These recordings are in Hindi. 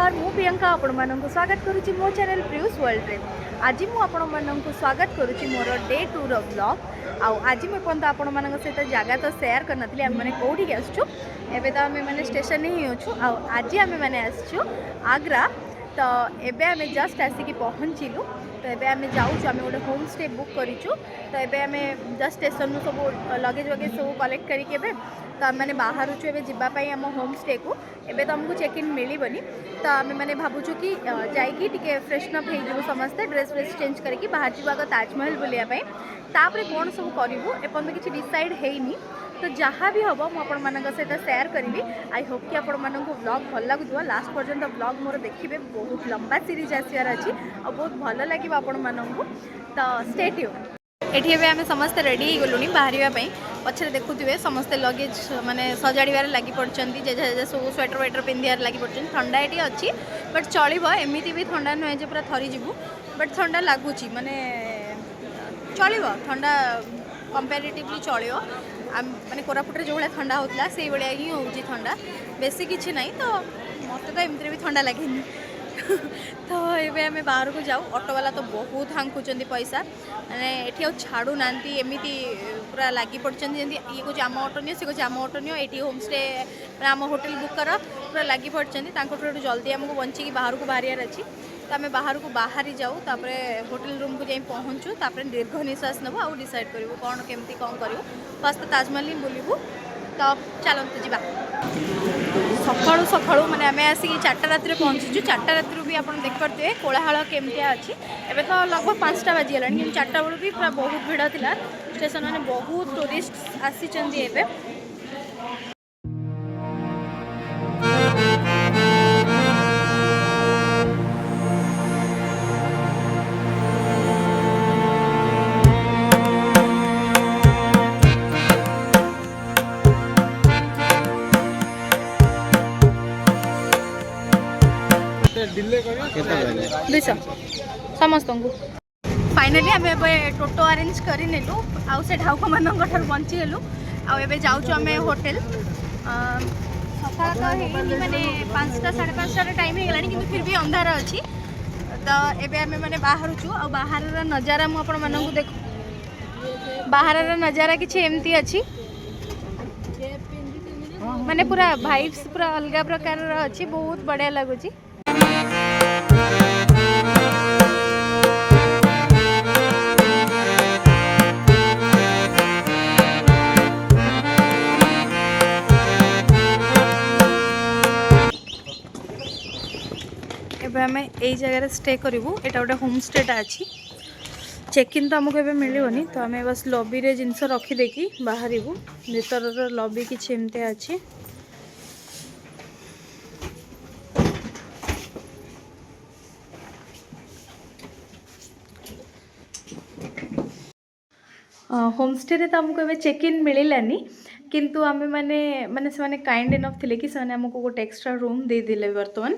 नमस्कार मु प्रियंका आपण मानक स्वागत करुच्ची मो चैनल प्रियूस वर्ल्ड रे। आज मु आपण मानक स्वागत करुच्ची मोर डे 2 रो ब्लॉग। आज मैं पर्यंत आपण मानक सहित जगह तो शेयर कर नथली आम माने कोठी आसछु एबे तो आम माने स्टेशन ही अछु। आज आम माने आसछु आग्रा। तो एबे आम जस्ट आसिकी पहुँचलु। तो एबे आम जाऊँ आम गोटे होम स्टे बुक करूँ। तो एबे आम जस्ट स्टेशन सब लगेज वगेज सब कलेक्ट करके तो आम मैंने बाहर जावाई आम होम स्टे को एबे तो आमको चेक इन मिलबनी। तो आम मैंने भावुँ कि जाइए टे फ्रेशन अप हो समस्ते ड्रेस व्रेस चेंज करके बाहर जावा ताजमहल बुलायापाई। तापर कौन सब करूँ एपर्तंत किसी डिसाइड हैनी। तो जहाँ भी हम मुझे सहित शेयर करी। आई होप कि आपण मानक ब्लॉग भल लगुव। लास्ट पर्यंत ब्लॉग मोर देखिए बहुत लंबा सीरीज आसार अच्छी और बहुत भल लगे आपण मानक। तो स्टे ट्यून। एठी एबे आमे समस्त रेडी हो गलुनी बाहरिया पई। पछरे देखुथिबे समस्त लगेज माने सजाड़ीबार लागि पड़चंती जे जे सब स्वेटर वेटर पिंधियार लागि पड़चंती। ठंडा एठी अछि बट चलिबो एमिति भी ठंडा नय जे पूरा थरी जिवु बट ठंडा लागुची माने चलिबो ठंडा कंपैरेटिवली चलिबो। माने कोरापुटरे जो भाया ठंडा होतला सेही बळिया ही होउची ठंडा बेसी किछि नाही। तो मते तो एमिति भी ठंडा लागेनी। तो ये आम बाहर को जाऊ ऑटो वाला तो बहुत हांकुचंदी पैसा माने एठी छाड़ू नांती एमिति पूरा लगी पड़चंदी जंती ये को आम ऑटो नियो से को आम ऑटो नियो एठी होम स्टे आम होटल बुक कर पूरा लगी पड़चंदी तांको जल्दी आमको बंची बाहर को बाहर अच्छी। तो आम बाहर को बाहरी जाऊ तापरे होटल रूम को जाई पहुँचू तापरे दीर्घ निश्वास नबू आउ डिसाइड करूँ कौन केमती कौन करूँ। फर्स्ट ताजमहल ही बुलू। तो चलते जा सका सका मैंने आम आसिक 4टा राति पहुँचीचु। 4टा राति भी आप देखिपे कोलाहल केमतिया अच्छी। एवं तो लगभग 5टा बाजिगला कि 4टा बेलू भी पूरा बहुत भिड़ था स्टेशन मैंने बहुत टूरिस्ट आसी। समस्त को फाइनाली आम टोटो अरेंज करनेलु आउ से ढाउक मान बंची गलु। आबे जाऊँ आम होटेल सका तो मैंने 5टा 5:30 टाइम हो गलानी कि फिर भी अंधार अच्छी। तो एबे आम मैंने बाहर छु आ बाहर नजारा मुझे देख बाहर नजारा किसी एमती अच्छी माने पूरा भाइब्स पूरा अलग प्रकार अच्छी बहुत बढ़िया लगुच। आम यही जगह स्टे करूँ यहाँ गोटे होम स्टेटा अच्छी। चेक इन तो आमको एवं मिलनी। तो आम बस लॉबी रे जिनस रखीदे बाहर भीतर लॉबी किसी एमती अच्छी। होम स्टे रे तो आमको एवं चेक इन मिलानी किंतु आमे माने से काइंड इनफ थिले कि से आमको गोटे एक्स्ट्रा रूम दे दिले। बर्तमान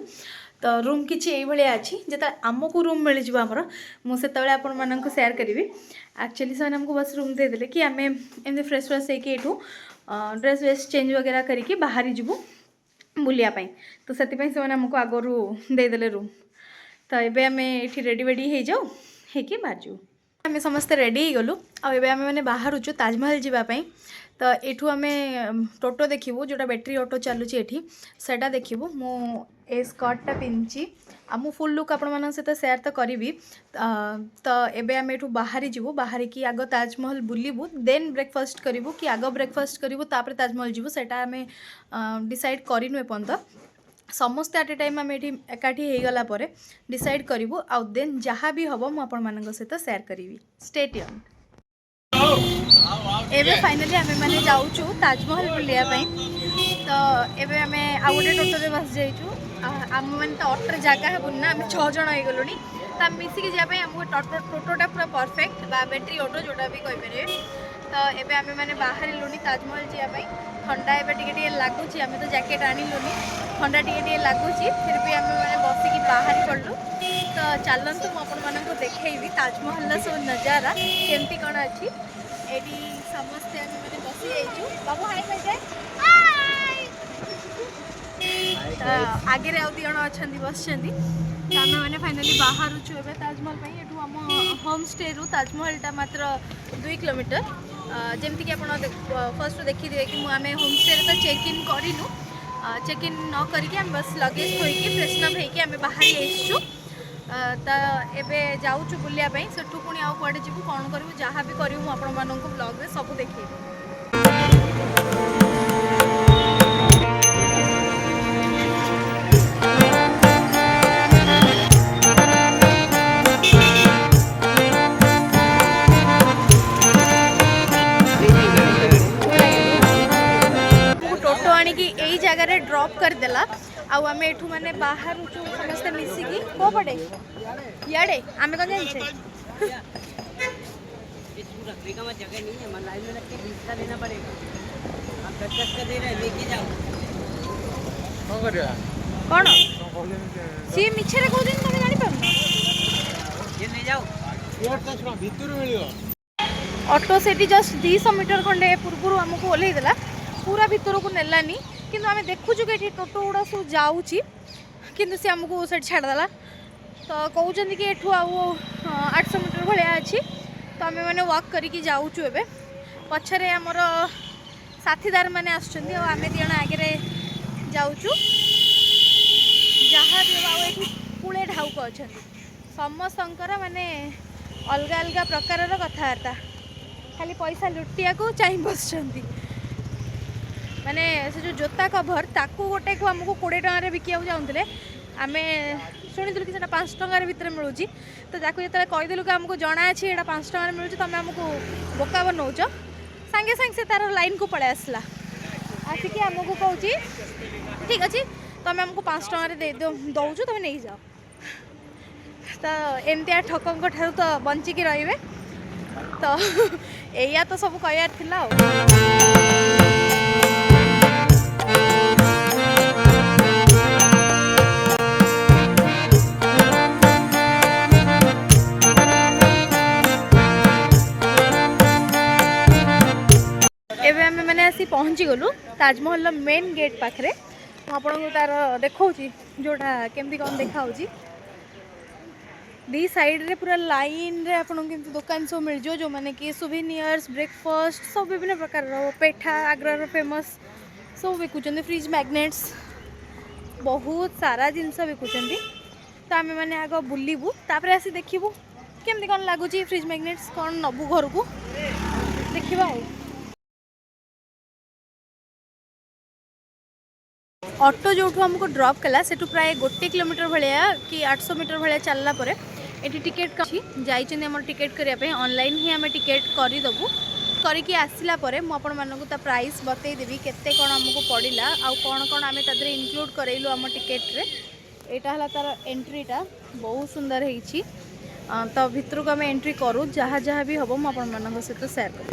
तो रूम किसी ये अच्छी जो आमको रूम मिल जामर मुझे आपण मानक शेयर करी। एक्चुअली से आमको बस रूम दे दिले कि आम एम फ्रेश फ्रेश हो ड्रेस व्रेस चेंज वगैरह करके बाहरी जीवु बुलियापाई। तो से आमको आगरू देदेले रूम। तो ये आम ये रेडी वेडी हो जाऊ हो बाहर जाऊ आम समस्ते रेडी हो गलु। आम मैंने बाहर ताजमहल जावाई। तो यू आम टोटो देखू जोटा बैटेरी ऑटो चलुची एठी सेटा देखू। मु ए स्कर्टा पिंची आ मु फुल लुक आपण मान सहित शेयर तो करी। तो एबे आम एठू बाहरी जीवु बाहरी की आग ताजमहल बुलबू देन ब्रेकफास्ट करूँ कि आग ब्रेकफास्ट करूँ तापर ताजमहल जीवु सेटा आम डिसाइड करूँ। एपर्यंत समस्ते एट ए टाइम आम ये एकाठी हो गला डिसाइड करूँ आउ देन जहाँ भी हम मुझे सहित शेयर करी। Stay tune. एबे फाइनली आम मैंने जाऊँ ताजमहल बुलायापाई। तो एबे आम आउ गोटे टोटो बस जाइचु आम मैंने तो ऑटो जगह है ना आम 6 जन हो गलुनी। तो आम मिसिकी जावाई आमको टोटोटा पूरा परफेक्ट बा बैटेरी ऑटो जोटा भी कहींपर। तो एबे आम मैंने बाहर लुनी ताजमहल जावाई। ठंडा एवं टे लगुच आम तो जैकेट आणिलुनी ठंडा टे लगुच फिर भी आम मैंने बसिकी बाहर पड़लु। तो चलतु मुझे देखी ताजमहल सब नजारा केमती कौन अच्छी। ये समस्ते आम मैंने बसी जाइए बाबू हाई बाय आगे आउ दी जन अच्छा बस आम मैंने फाइनाली बाहर ताजमहल एठू आम होम स्टे रु ताजमहलटा मात्र 2 किलोमीटर जमती कि आप फर्स्ट देखिए कि आम होम स्टे तो चेक इन करूँ चेक इन न करके आम बस लगेज थोड़ी फ्रेशनअप होकर आम बाहरी आसचु तो एवं जाऊँ बुलायापी सेठू पुणी आउ कड़े जीव कौन करूँ जहाँ भी करूँ आपण ब्लॉग में सब देखिए। टोटो आणिकी यही जगह ड्रॉप करदेला आम एठू मैंने बाहर समस्ते मिसिकी को पड़े इे आम कौन जाइए कौन सी मिछे कहते तुम जानी ऑटो से जस्ट 200 मीटर खंडे पूर्व आमको ओल्लैदेला पूरा भितर को नेलानी किंतु आम देखुचु कि टोटो गुड़ा सब जाऊँगी किंतु सी आमको से छाड़देला तो कहते कि एठू आउ 800 मीटर भाया अच्छी तो आम मैंने वॉक करके जाऊँ एवं पछरे आमर साथीदार मैंने आसमें आम दिज आगे जाऊँ जहाँ भी ये पुणे ढाउक अच्छा समस्तर माने अलग अलग प्रकार कथबार्ता खाली पैसा लुटिया को चाह बस माने से जो जोता कभर ताकू गोटे को आमको 20 टकर बिका चाहूँगे आम शुणुलु कि 5 टकर भितर मिलूँ तो जो कहीदेलु कि आमको जना अच्छी यहाँ 5 टकर मिलूँ तुम आमको बोका बनाऊच सांगे सांगे से तार लाइन को पड़े आसला आसिक आमको कौच ठीक अच्छे तुम आमको 5 टकर दौचु तुम नहीं जाओ तो एमती ठकों ठार तो बंचिकी रे तो या तो सब कहार थिला एवं आम मैंने आसी पहुँची गलु ताजमहल मेन गेट पाखे आपन को तार देखा जोटा केमती कौन देखा दी साइड रे पूरा लाइन रे आपन केमती दुकान सब मिल जो मैंने कि सुवेनियर्स ब्रेकफास्ट सब विभिन्न प्रकार पेठा आग्रार फेमस सब बिकुचंदी फ्रिज मैग्नेट्स बहुत सारा जिनस बिकुचंदी तो आम मैंने आग बुलबू तापर आसी देखबू केमती कौन लगुच फ्रिज मैग्नेट्स कौन नबू घर को देखा ऑटो जो हमको ड्रॉप कला से प्राय 1 किलोमीटर भाया कि 800 मीटर भाया चलला परे एटी टिकेट जाइए आम टिकेट करने ऑनलाइन ही आम टिकेट करदेबू करके आसला परे मु आपण मानक ता प्राइस बतईदेवी केते कौन आमको पड़ा आउ कौन कौन आम तादरे इनक्लूड करेलु आम टिकेट रे एटा हला तार एंट्रीटा बहुत सुंदर होईची तो भितर को आम एंट्री करूँ जहाँ जहाँ भी हम मुझे आपण मानक सहित शेयर कर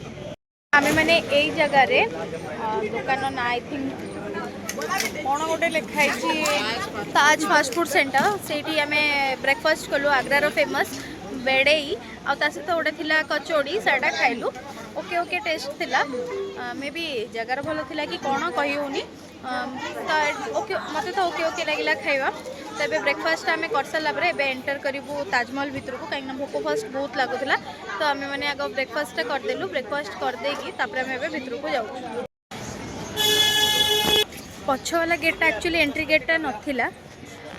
आम मैंने यही जगार दुकान ना आई थिंक कौन गोटे लिखाई ताज फास्ट फूड सेंटर से आम ब्रेकफास्ट कलु आग्रार फेमस बेड़ई आता सहित गोटे थिला कचौड़ी साडा खाइलु ओके ओके टेस्ट थिला मे बी जगार भल थिला कि कौन कही होनी तो ओके मत तो ओके ओके लगे खाइबा तो ये ब्रेकफास्ट आम कर सारापर एवं एंटर करूँ ताजमहल भितर को कहीं भोक फास्ट बहुत लगुला तो आम मैंने आग ब्रेकफास्ट करदेलु ब्रेकफास्ट करदेकी आम भितर को जाऊँ पछ वाला गेटा एक्चुअली एंट्री गेटा नाला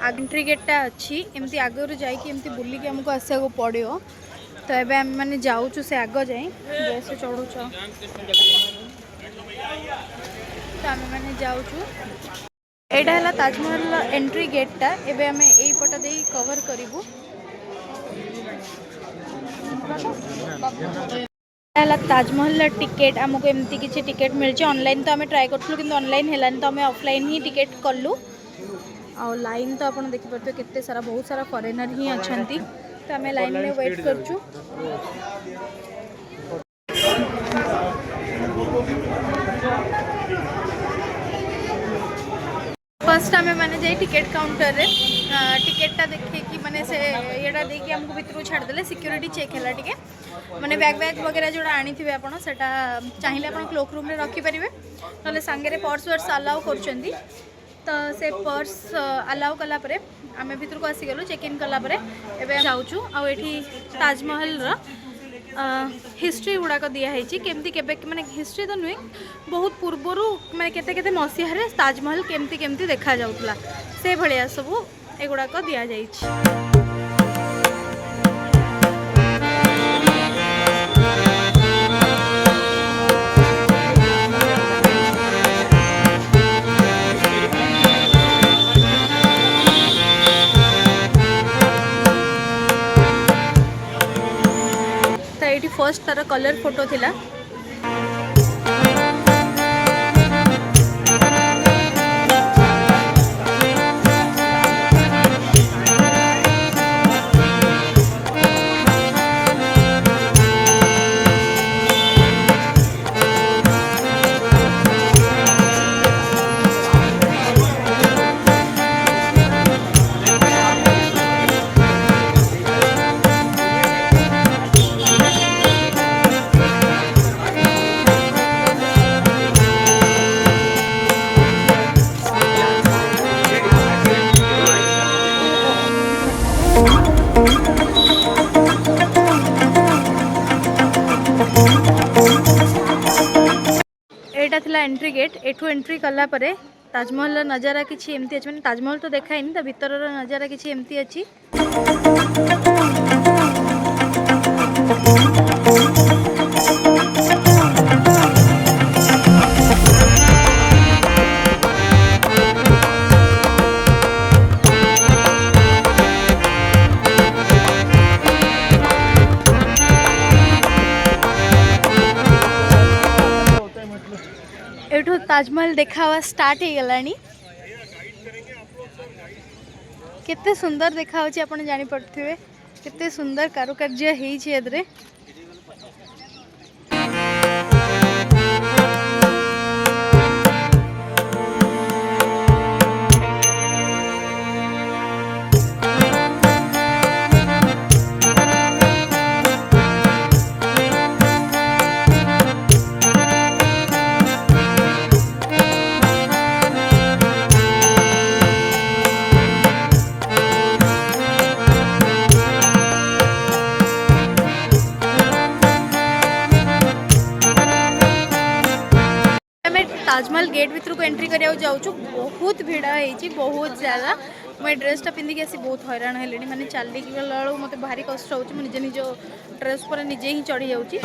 एंट्री गेटा अच्छी एमती आगु जामती बुलिकी आमको आसा पड़ो तो ये आम मैंने जाऊँ से आग जाए गैस चढ़ू तो आम मैंने जाऊँ यहाँ है ताजमहल एंट्री गेटा एवं आम यही पट दे कवर करूँ ताजमहल टिकेट आमको एमती किसी टिकेट मिली ऑनलाइन तो आम ट्राए करूँ कि ऑनलाइन है तो आम ऑफलाइन ही टिकेट कलु आ लाइन तो आप देखिपे केते सारा बहुत सारा फॉरेनर ही अच्छा तो आम लाइन में वेट करचु फर्स्ट आम मैंने जाए टिकेट काउंटर रे टिकेटा देखे कि माने से येटा देकी हमको भितर छाड़देले सिक्योरिटी चेक है टे माने बैग बैग वगैरह जोड़ा आनी थे आपड़ से चाहिए आप क्लोक रूम रे रखिपारे ना सांगे पर्स वर्स अलाउ कर तो से पर्स अलाउ कला परे आमे भीतर को आसी गलु चेक इन कला परे एबे जाउछु आ एठी ताजमहल रो हिस्ट्री गुड़ाक दिखाई केमती केबे माने हिस्ट्री तो नुहे बहुत पूर्वरु माने केते केते मसीह ताजमहल केमती केमती देखा जाउतला से भलिया सब एगुड़ाक दिया जाइछि। तो फर्स्ट तार कलर फोटो थिला एटा थिला एंट्री गेट एठू एंट्री कला परे ताजमहल नजारा किछि एमती अछि माने ताजमहल तो देखाइनी ता भीतर नजारा किछि एमती अछि। एठू ताजमहल देखावा स्टार्ट हो गलानी केते सुंदर देखा होची आपण जानि पड़थिबे केते सुंदर कारुकार्य हेई छै एदरे। ताजमहल गेट भीतर को एंट्री करिया जाऊँ बहुत भिड़ है बहुत ज़्यादा मुझे ड्रेसटा पिंधिकी आसी बहुत हैरान है माने चली गला मत भारी कष्ट हो निजे निज ड्रेस पर निजे ही चढ़ी जाऊँगी।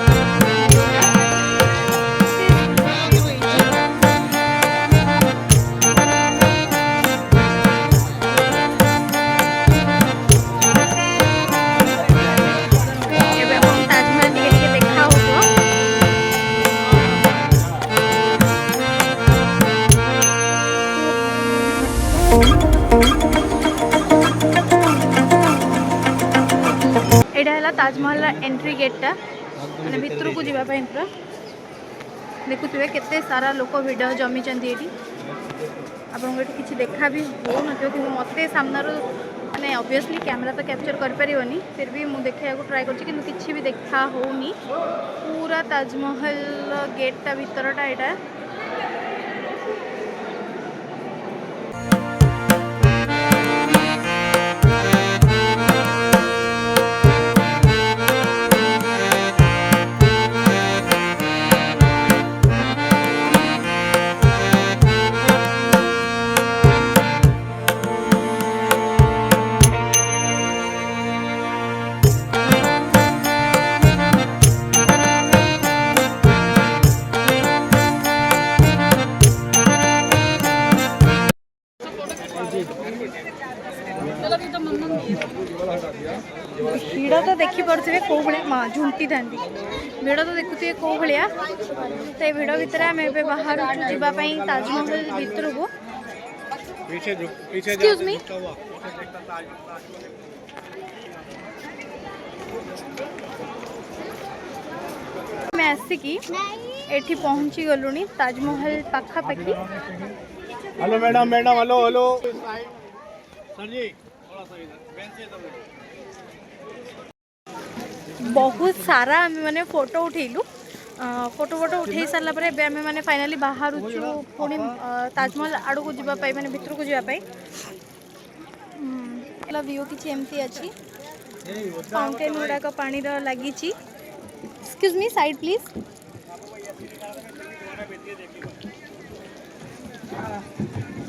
एटा ताजमहल एंट्री गेटा मैंने भितर को जावाई पूरा देखुए केते सारा लोक भिड जमी आपको ये किसी देखा भी हो न कि मत सामनार मैंने ऑब्वियसली कैमरा तो कैप्चर कर पारिबनी फिर भी मुझे देखा ट्राए कर किसी भी देखा होनी पूरा ताजमहल गेटा भीतरटा यहाँ भिड़ तो देखी पारे कौ भाया माँ झुंटी था भिड़ तो देखुए कौ भाया तो ये भिड़ भितर आम ए बाहर जावाई ताजमहल भीतर को एक्सक्यूज मी मैं आसिकी एठी पहुंची गलुनी ताजमहल पाखापाखि। Hello madam madam hello hello sir ji थोड़ा सा इधर बेंच से इधर बहुत सारा आम मैंने फोटो उठेलु फोटो वोटो उठे सारा पर आम मैंने फाइनाली बाहर पुणी ताजमहल आड़ को जावाई मैंने भितर को जावाई व्यू किसी एमती अच्छी फाउंटेन गुड़ाक पानी लगी। Excuse me side please.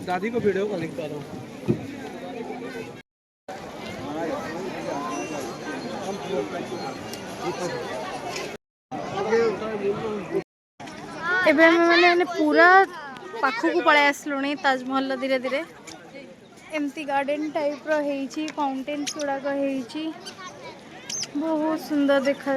दादी को वीडियो कॉलिंग कर रहा हूँ। एबे मैंने पूरा पाखक पलि आसलुणी ताजमहल धीरे धीरे एमती गार्डन टाइप रही फाउंटेन्स गुड़ाक बहुत सुंदर देखा।